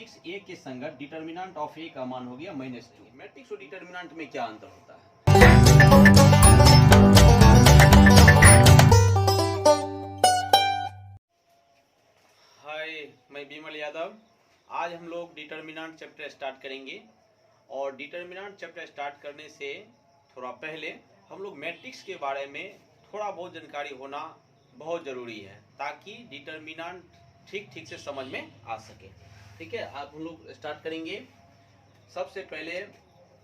Matrix A के संगत determinant of ए का मान हो गया -2। मैट्रिक्स और डिटर्मिनेंट में क्या अंतर होता है? हाय, मैं विमल यादव। आज हम लोग डिटर्मिनेंट चैप्टर स्टार्ट करेंगे और डिटर्मिनेंट चैप्टर स्टार्ट करने से थोड़ा पहले हम लोग मैट्रिक्स के बारे में थोड़ा बहुत जानकारी होना बहुत ज़रूरी है ताकि डिटर्मिनेंट ठीक से समझ में आ सके। ठीक है, आप हम लोग स्टार्ट करेंगे। सबसे पहले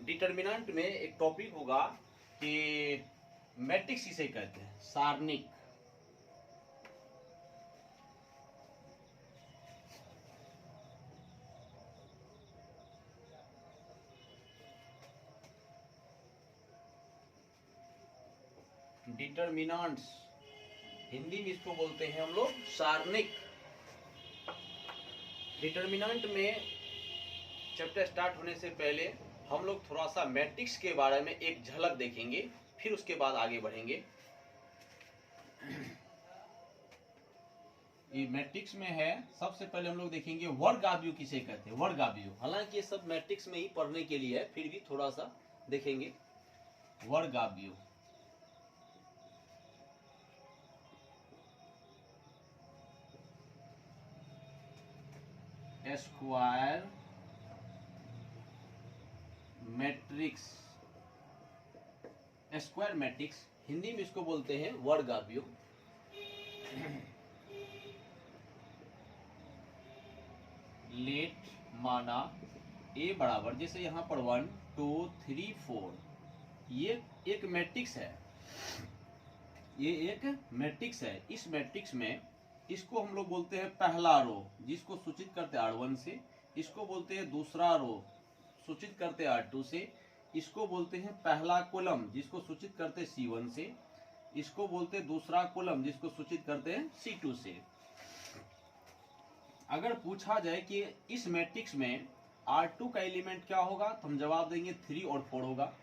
डिटर्मिनेंट में एक टॉपिक होगा कि मैट्रिक्स किसे कहते हैं, सारणिक। डिटर्मिनेंट्स हिंदी में इसको बोलते हैं हम लोग सारणिक। डिटर्मिनेंट में चैप्टर स्टार्ट होने से पहले हम लोग थोड़ा सा मैट्रिक्स के बारे में एक झलक देखेंगे, फिर उसके बाद आगे बढ़ेंगे। ये मैट्रिक्स में है। सबसे पहले हम लोग देखेंगे वर्गाव्यू किसे कहते हैं, वर्गाव्यू। हालांकि ये सब मैट्रिक्स में ही पढ़ने के लिए है, फिर भी थोड़ा सा देखेंगे वर्गाव्यू। Square matrix, square matrix Hindi में इसको बोलते हैं वर्गाव्यू। लेट माना ए बराबर, जैसे यहाँ पर 1 2 3 4, ये एक मैट्रिक्स है, ये एक मैट्रिक्स है। इस मैट्रिक्स में इसको हम लोग बोलते हैं पहला रो, जिसको सूचित करते हैं R1 से। इसको बोलते हैं दूसरा रो, सूचित करते हैं R2 से। इसको बोलते हैं पहला कॉलम, जिसको सूचित करते हैं C1 से। इसको बोलते हैं दूसरा कॉलम, जिसको सूचित करते हैं C2 से। अगर पूछा जाए कि इस मैट्रिक्स में R2 का एलिमेंट क्या होगा, तो हम जवाब देंगे 3 और 4 होगा।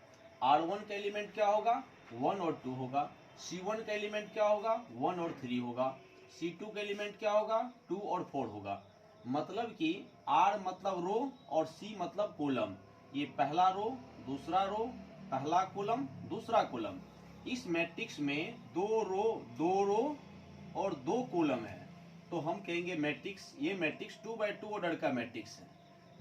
R1 का एलिमेंट क्या होगा, 1 और 2 होगा। C1 का एलिमेंट क्या होगा, 1 और 3 होगा। C2 का एलिमेंट क्या होगा, 2 और 4 होगा। मतलब कि R मतलब रो और C मतलब कॉलम। ये पहला रो, दूसरा रो, पहला कॉलम, दूसरा कॉलम। इस मैट्रिक्स में 2 रो और 2 कॉलम है, तो हम कहेंगे मैट्रिक्स, ये मैट्रिक्स 2 by 2 ऑर्डर का मैट्रिक्स है।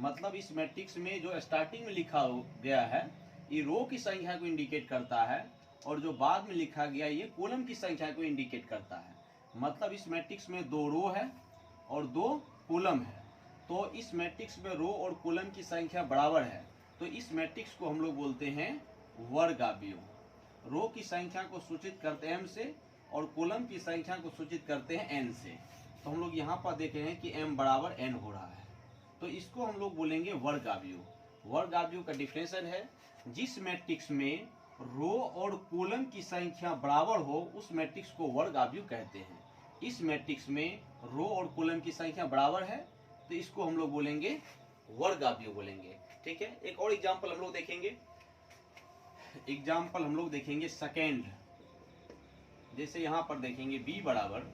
मतलब इस मैट्रिक्स में जो स्टार्टिंग में लिखा गया है ये रो की संख्या को इंडिकेट करता है, और जो बाद में लिखा गया ये कॉलम की संख्या को इंडिकेट करता है। मतलब इस मैट्रिक्स में 2 रो है और 2 कॉलम है, तो इस मैट्रिक्स में रो और कॉलम की संख्या बराबर है, तो इस मैट्रिक्स को हम लोग बोलते हैं वर्गाव्यू। रो की संख्या को सूचित करते हैं m से और कॉलम की संख्या को सूचित करते हैं n से। तो हम लोग यहाँ पर देख रहे हैं कि m बराबर n हो रहा है, तो इसको हम लोग बोलेंगे वर्गाव्यू। वर्गाव्यू का डिफिनेशन है, जिस मैट्रिक्स में रो और कॉलम की संख्या बराबर हो उस मैट्रिक्स को वर्गाव्यू कहते हैं। इस मैट्रिक्स में रो और कॉलम की संख्या बराबर है, तो इसको हम लोग बोलेंगे वर्गाव्यू बोलेंगे। ठीक है, एक और एग्जांपल हम लोग देखेंगे। एग्जांपल हम लोग देखेंगे सेकेंड। जैसे यहाँ पर देखेंगे b बराबर,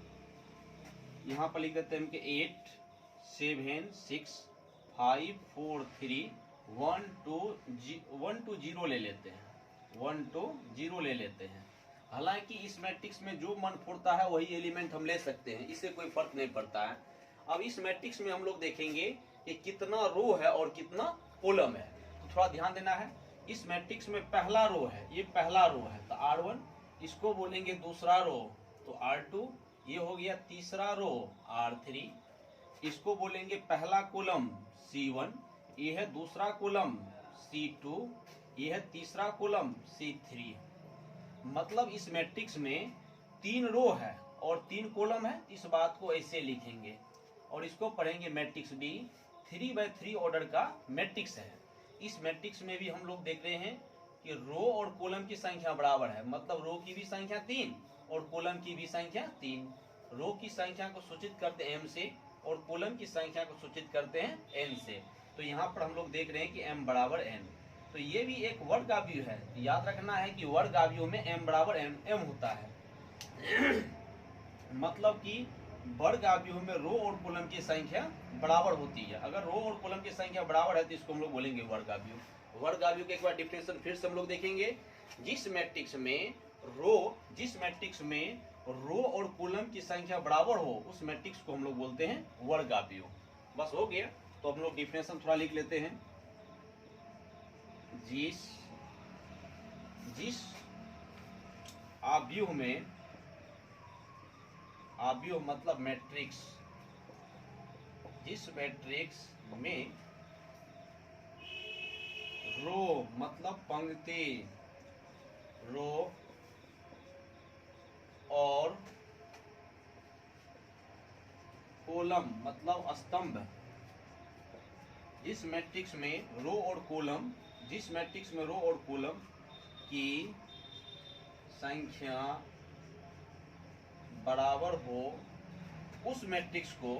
यहाँ पर लिख देते हैं कि 8 7 6 5 4 3 1 2 0 ले लेते हैं, 1 2 0 ले लेते हैं। हालांकि इस मैट्रिक्स में जो मन फुरता है वही एलिमेंट हम ले सकते हैं, इससे कोई फर्क नहीं पड़ता है। अब इस मैट्रिक्स में हम लोग देखेंगे कि कितना रो है और कितना कॉलम है, तो थोड़ा ध्यान देना है। इस मैट्रिक्स में पहला रो है, ये पहला रो है, तो R1 इसको बोलेंगे दूसरा रो, तो R2 ये हो गया तीसरा रो R3। इसको बोलेंगे पहला कॉलम C1, ये है दूसरा कॉलम C2, ये है तीसरा कॉलम C3। मतलब इस मैट्रिक्स में 3 रो है और 3 कॉलम है, इस बात को ऐसे लिखेंगे और इसको पढ़ेंगे मैट्रिक्स B 3 by 3 ऑर्डर का मैट्रिक्स है। इस मैट्रिक्स में भी हम लोग देख रहे हैं कि रो और कॉलम की संख्या बराबर है, मतलब रो की भी संख्या 3 और कॉलम की भी संख्या 3। रो की संख्या को सूचित करते हैं m से और कॉलम की संख्या को सूचित करते हैं n से। तो यहाँ पर हम लोग देख रहे हैं कि m बराबर n, तो ये भी एक वर्गाव्यू है। याद रखना है कि वर्गाव्यू में m बराबर m होता है। मतलब कि वर्ग आव्यूह में रो और कॉलम की संख्या बराबर होती है। अगर रो और कॉलम की संख्या बराबर है तो इसको हम लोग बोलेंगे वर्ग आव्यूह। वर्ग आव्यूह के एक बार डिफिनेशन फिर से हम लोग देखेंगे। जिस मैट्रिक्स में रो और कॉलम की संख्या बराबर हो उस मैट्रिक्स को हम लोग बोलते हैं वर्ग आव्यूह। बस हो गया। तो हम लोग डिफिनेशन थोड़ा लिख लेते हैं। जिस आव्यूह में, आव्यूह मतलब मैट्रिक्स, जिस मैट्रिक्स में रो मतलब पंक्ति, रो और कॉलम मतलब स्तंभ, जिस मैट्रिक्स में रो और कॉलम, जिस मैट्रिक्स में रो और कॉलम की संख्या बराबर हो उस मैट्रिक्स को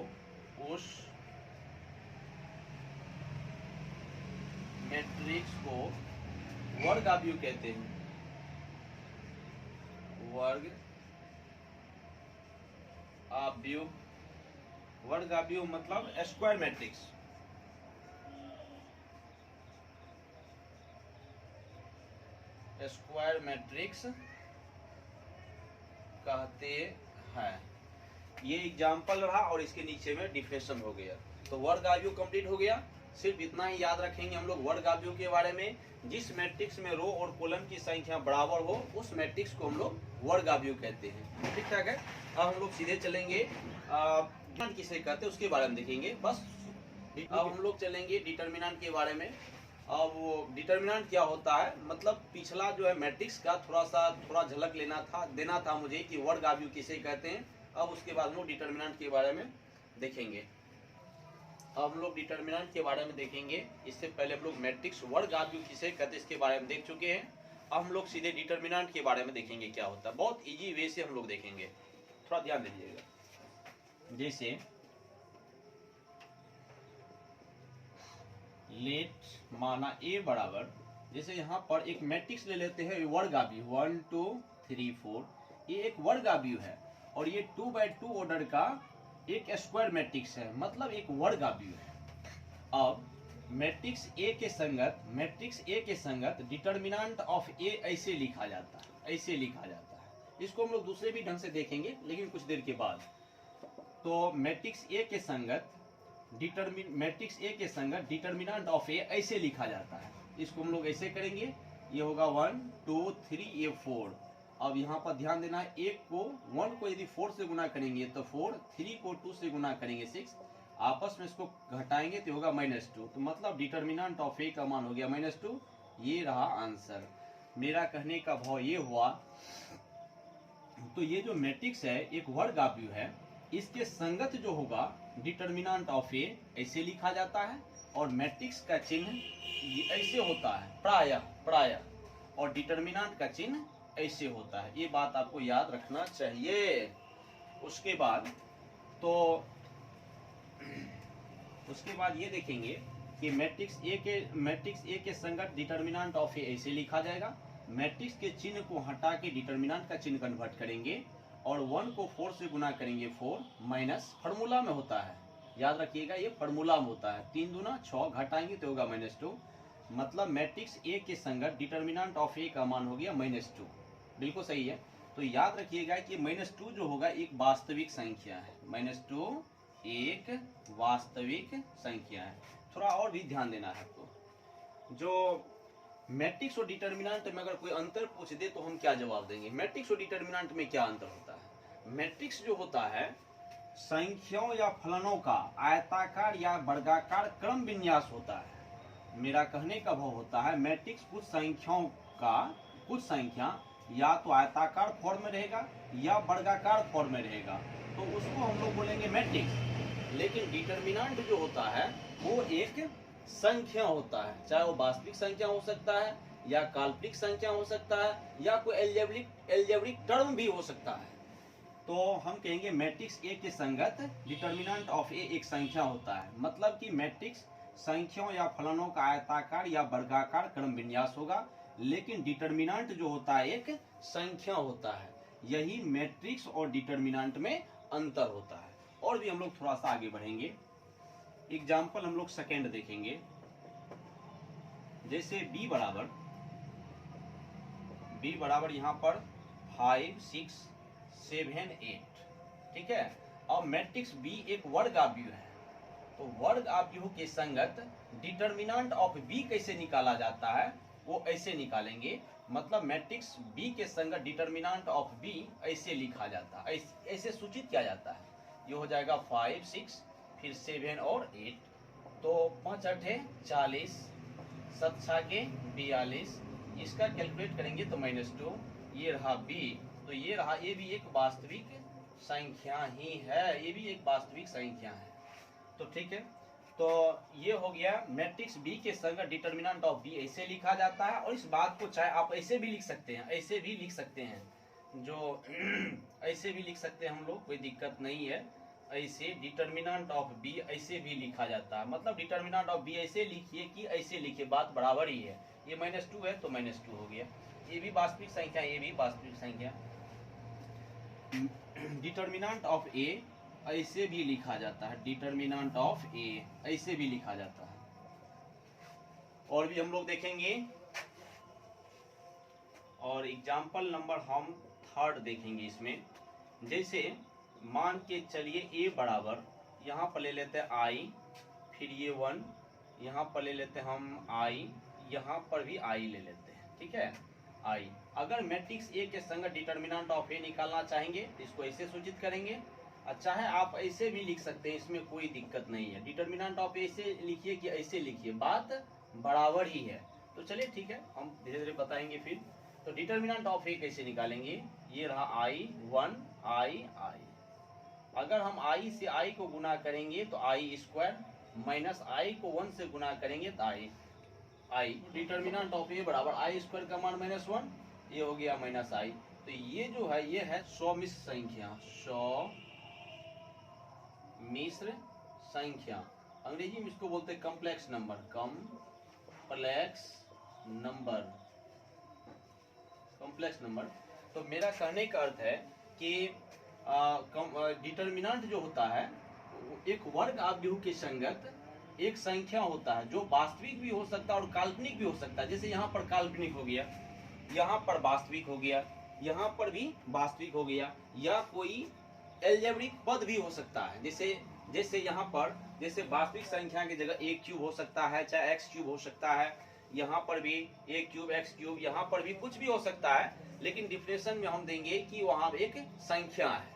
वर्ग आव्यूह कहते हैं। वर्ग आव्यूह, वर्ग आव्यूह मतलब स्क्वायर मैट्रिक्स। स्क्वायर मैट्रिक्स कहते हैं। ये एग्जाम्पल रहा और इसके नीचे में डिफिनेशन हो गया। तो वर्ग आव्यूह कंप्लीट हो गया। सिर्फ इतना ही याद रखेंगे हम लोग वर्ग आव्यूह के बारे में। जिस मैट्रिक्स में रो और कॉलम की संख्या बराबर हो उस मैट्रिक्स को हम लोग वर्ग आव्यूह कहते हैं। ठीक ठाक है। अब हम लोग सीधे चलेंगे किसे कहते हैं उसके बारे में देखेंगे। बस अब हम लोग चलेंगे डिटर्मिनेंट के बारे में। अब वो डिटर्मिनेंट क्या होता है, मतलब पिछला जो है मैट्रिक्स का थोड़ा झलक देना था मुझे कि वर्ग आव्यूह किसे कहते हैं। अब उसके बाद हम लोग डिटर्मिनेंट के बारे में देखेंगे। अब हम लोग डिटर्मिनेंट के बारे में देखेंगे। इससे पहले हम लोग मैट्रिक्स वर्ग आव्यूह किसे कहते हैं इसके बारे में देख चुके हैं। अब हम लोग सीधे डिटर्मिनेंट के बारे में देखेंगे क्या होता है। बहुत इजी वे से हम लोग देखेंगे, थोड़ा ध्यान दीजिएगा। जैसे लेट माना ए बराबर, जैसे यहाँ पर एक मैट्रिक्स ले लेते हैं वर्ग आव्यूह 1 2 3 4। ये एक वर्ग आव्यूह है और ये 2x2 ऑर्डर का एक स्क्वायर मैट्रिक्स है, मतलब एक वर्ग आव्यूह है। अब मैट्रिक्स ए के संगत डिटर्मिनेंट ऑफ ए ऐसे लिखा जाता है, ऐसे लिखा जाता है। इसको हम लोग दूसरे भी ढंग से देखेंगे लेकिन कुछ देर के बाद। तो मैट्रिक्स ए के संगत डिटर्मिनेंट ऑफ ए ऐसे लिखा जाता है। इसको हम लोग ऐसे करेंगे, ये होगा 1 2 3 ये 4। अब यहाँ पर ध्यान देना है, 1 को यदि 4 से गुना करेंगे तो 4, 3 को 2 से गुना करेंगे 6, आपस में इसको घटाएंगे तो होगा -2। तो मतलब डिटर्मिनेंट ऑफ ए का मान हो गया -2। ये रहा आंसर। मेरा कहने का भाव ये हुआ, तो ये जो मैट्रिक्स है एक वर्ग आव्यूह है, इसके संगत जो होगा डिटर्मिनेंट ऑफ ए ऐसे लिखा जाता है और मैट्रिक्स का चिन्ह ऐसे होता है प्राय, और डिटर्मिनेंट का चिन्ह ऐसे होता है। ये बात आपको याद रखना चाहिए। उसके बाद ये देखेंगे कि मैट्रिक्स ए के संगत डिटर्मिनेंट ऑफ ए ऐसे लिखा जाएगा। मैट्रिक्स के चिन्ह को हटा के डिटर्मिनेंट का चिन्ह कन्वर्ट करेंगे और 1 को 4 से गुना करेंगे 4 माइनस फॉर्मूला में होता है, याद रखिएगा ये फॉर्मूला में होता है। 3 दूना 6 घटाएंगे तो होगा -2। मतलब मैट्रिक्स ए के संगत डिटर्मिनेंट ऑफ ए का मान हो गया -2। बिल्कुल सही है। तो याद रखिएगा कि -2 जो होगा एक वास्तविक संख्या है। -2 एक वास्तविक संख्या है। थोड़ा और भी ध्यान देना है आपको। जो मैट्रिक्स और डिटर्मिनेंट में अगर कोई अंतर पूछ दे तो हम क्या जवाब देंगे। मैट्रिक्स और डिटर्मिनेंट में क्या अंतर होता है। मैट्रिक्स जो होता है संख्याओं या फलनों का आयताकार या वर्गाकार क्रम विन्यास होता है। मेरा कहने का भाव होता है मैट्रिक्स कुछ संख्या या तो आयताकार फॉर्म में रहेगा या वर्गाकार फॉर्म में रहेगा, तो उसको हम लोग बोलेंगे मैट्रिक्स। लेकिन डिटर्मिनेंट जो होता है वो एक संख्या होता है, चाहे वो वास्तविक संख्या हो सकता है या काल्पनिक संख्या हो सकता है या कोई एल्जेब्रिक टर्म भी हो सकता है। तो हम कहेंगे मैट्रिक्स ए के संगत डिटर्मिनेंट ऑफ ए एक संख्या होता है, मतलब कि मैट्रिक्स संख्याओं या फलनों का आयताकार या वर्गाकार क्रम विन्यास होगा, लेकिन डिटर्मिनेंट जो होता है एक संख्या होता है। यही मैट्रिक्स और डिटर्मिनेंट में अंतर होता है। और भी हम लोग थोड़ा सा आगे बढ़ेंगे। एग्जाम्पल हम लोग सेकेंड देखेंगे। जैसे b बराबर यहाँ पर 5, 6, 7, 8, ठीक है। अब मैट्रिक्स B एक वर्ग आव्यूह है, तो वर्ग आव्यूह के संगत डिटर्मिनेंट ऑफ B कैसे निकाला जाता है, वो ऐसे निकालेंगे। मतलब मैट्रिक्स B के संगत डिटर्मिनेंट ऑफ B ऐसे लिखा जाता है, ऐसे सूचित किया जाता है। ये हो जाएगा 5, 6, फिर 7 और 8, तो 5 8 40, 7 6 42, इसका कैलकुलेट करेंगे तो -2। ये रहा B, तो ये रहा, ये भी एक वास्तविक संख्या ही है, ये भी एक वास्तविक संख्या है। तो ठीक है, तो ये हो गया मैट्रिक्स B के संगत डिटर्मिनेंट ऑफ B ऐसे लिखा जाता है। और इस बात को चाहे आप ऐसे भी लिख सकते हैं, ऐसे भी लिख सकते हैं, जो ऐसे भी लिख सकते हैं हम लोग, कोई दिक्कत नहीं है। ऐसे डिटर्मिनेंट ऑफ B ऐसे भी लिखा जाता है। मतलब डिटर्मिनेंट ऑफ B ऐसे लिखिए कि ऐसे लिखिए, बात बराबर ही है। ये -2 है तो -2 हो गया, ये भी वास्तविक संख्या, ये भी वास्तविक संख्या। डिटर्मिनेंट ऑफ A ऐसे भी लिखा जाता है, डिटर्मिनेंट ऑफ A ऐसे भी लिखा जाता है। और भी हम लोग देखेंगे, और एग्जाम्पल नंबर हम 3 देखेंगे इसमें। जैसे मान के चलिए A बराबर, यहाँ पर ले लेते हैं I, फिर ये 1, यहाँ पर ले लेते हैं हम I, यहाँ पर भी I ले लेते हैं, ठीक है, I। अगर मैट्रिक्स A के संगत डिटर्मिनेंट ऑफ A निकालना चाहेंगे तो इसको ऐसे सूचित करेंगे। चाहे आप ऐसे भी लिख सकते हैं, इसमें कोई दिक्कत नहीं है। डिटर्मिनेंट ऑफ A ऐसे लिखिए कि ऐसे लिखिए, बात बराबर ही है। तो चलिए ठीक है, हम धीरे धीरे बताएंगे फिर। तो डिटर्मिनेंट ऑफ A कैसे निकालेंगे, ये रहा I, 1, I। अगर हम I से I को गुना करेंगे तो I² माइनस I को 1 से गुना करेंगे तो I। डिटर्मिनेंट ऑफ A बराबर I² का मान -1, ये हो गया -I। तो ये जो है, ये है सौमिश्र संख्या, सौमिश्र संख्या। अंग्रेजी में इसको बोलते हैं कॉम्प्लेक्स नंबर, कॉम्प्लेक्स नंबर। तो मेरा कहने का अर्थ है कि डिटर्मिनेंट जो होता है एक वर्ग आव्यूह के संगत एक संख्या होता है, जो वास्तविक भी हो सकता है और काल्पनिक भी हो सकता है। जैसे यहाँ पर काल्पनिक हो गया, यहाँ पर वास्तविक हो गया, यहाँ पर भी वास्तविक हो गया, या कोई एल्जेब्रिक पद भी हो सकता है। जैसे यहाँ पर, जैसे वास्तविक संख्या की जगह a³ हो सकता है, चाहे x³ हो सकता है, यहाँ पर भी a³ x³, यहाँ पर भी कुछ भी हो सकता है। लेकिन डिफिनेशन में हम देंगे कि वहाँ एक संख्या है।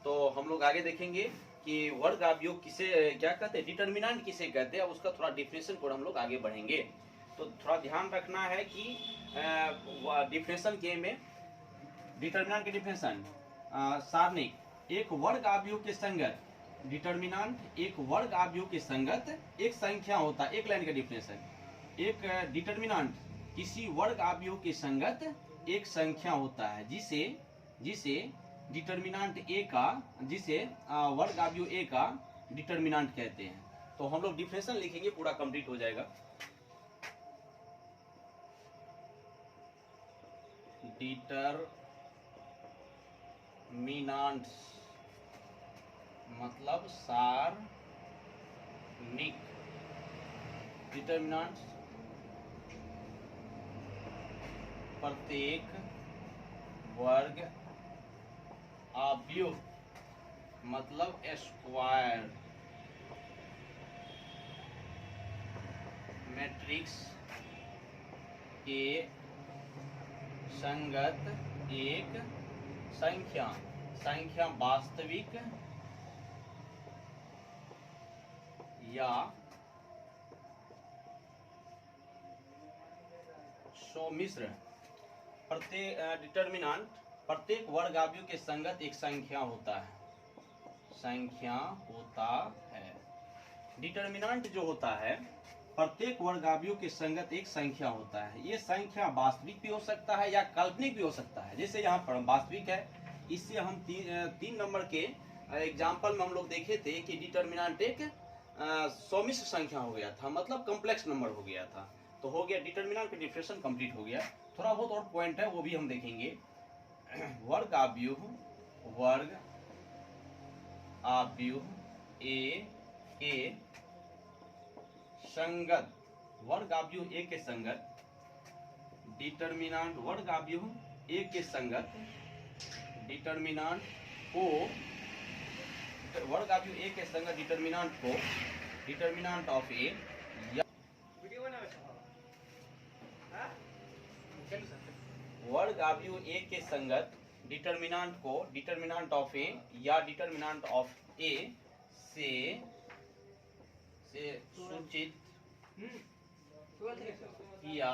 तो हम लोग आगे देखेंगे कि वर्ग आव्यूह किसे क्या कहते हैं, डिटर्मिनेंट किसे कहते हैं, उसका थोड़ा डिफिनेशन को हम लोग आगे बढ़ेंगे। तो थोड़ा ध्यान रखना है कि डिफिनेशन के में डिटर्मिनेंट की डिफिनेशन सारणिक, एक वर्ग आव्यूह के संगत, डिटर्मिनेंट एक वर्ग आव्यूह के संगत एक संख्या होता है। एक लाइन का डिफिनेशन, एक डिटर्मिनेंट किसी वर्ग आव्यूह के संगत एक संख्या होता है, जिसे डिटर्मिनेंट A का, जिसे वर्ग आव्यूह A का डिटर्मिनेंट कहते हैं। तो हम लोग डिफिनेशन लिखेंगे, पूरा कंप्लीट हो जाएगा। डिटर्मिनेंट्स मतलब सारणिक, डिटर्मिनेंट्स प्रत्येक वर्ग आव्यूह मतलब स्क्वायर मैट्रिक्स के संगत एक संख्या वास्तविक या सौमिश्र। डिटर्मिनेंट प्रत्येक वर्ग आव्यूह के संगत एक संख्या होता है। डिटर्मिनेंट जो होता है प्रत्येक वर्ग आव्यूह के संगत एक संख्या होता है। ये संख्या वास्तविक भी हो सकता है या काल्पनिक भी हो सकता है। जैसे यहाँ पर वास्तविक है, इससे हम 3 नंबर के एग्जाम्पल में हम लोग देखे थे कि डिटर्मिनेंट एक सौमिश्र संख्या हो गया था, मतलब कॉम्प्लेक्स नंबर हो गया था। तो हो गया, डिटर्मिनेंट का डिफिनेशन कंप्लीट हो गया। थोड़ा बहुत और पॉइंट है वो भी हम देखेंगे। वर्ग आव्यूह ए संगत, वर्ग आव्यूह ए के संगत, डिटर्मिनांट वर्ग आव्यूह ए के संगत, डिटर्मिनांट को वर्ग आव्यूह ए के संगत डिटर्मिनांट को, डिटर्मिनांट ऑफ ए या वर्ग आव्यूह ए के संगत डिटर्मिनांट को, डिटर्मिनांट ऑफ ए या डिटर्मिनांट ऑफ ए से सूचित किया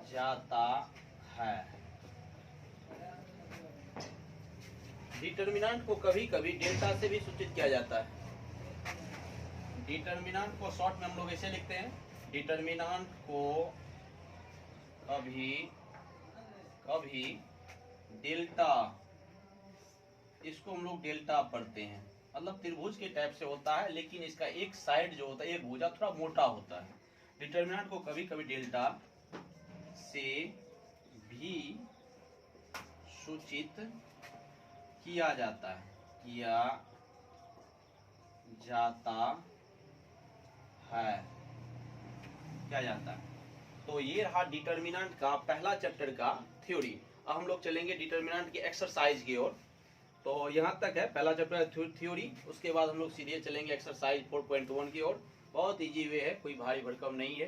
जाता है। डिटर्मिनांट को कभी कभी डेल्टा से भी सूचित किया जाता है। डिटर्मिनांट को शॉर्ट में हम लोग ऐसे लिखते हैं, डिटर्मिनांट को कभी कभी डेल्टा, इसको हम लोग डेल्टा पढ़ते हैं, मतलब त्रिभुज के टाइप से होता है, लेकिन इसका एक साइड जो होता है, एक भुजा थोड़ा मोटा होता है। डिटर्मिनेंट को कभी कभी डेल्टा से भी सूचित किया जाता है, किया जाता है। तो ये रहा डिटर्मिनेंट का पहला चैप्टर का थ्योरी। अब हम लोग चलेंगे डिटर्मिनेंट की एक्सरसाइज की ओर। तो यहाँ तक है पहला चैप्टर थ्योरी, उसके बाद हम लोग सीधे चलेंगे एक्सरसाइज 4.1 की ओर। बहुत इजी वे है, कोई भारी भरकम नहीं है।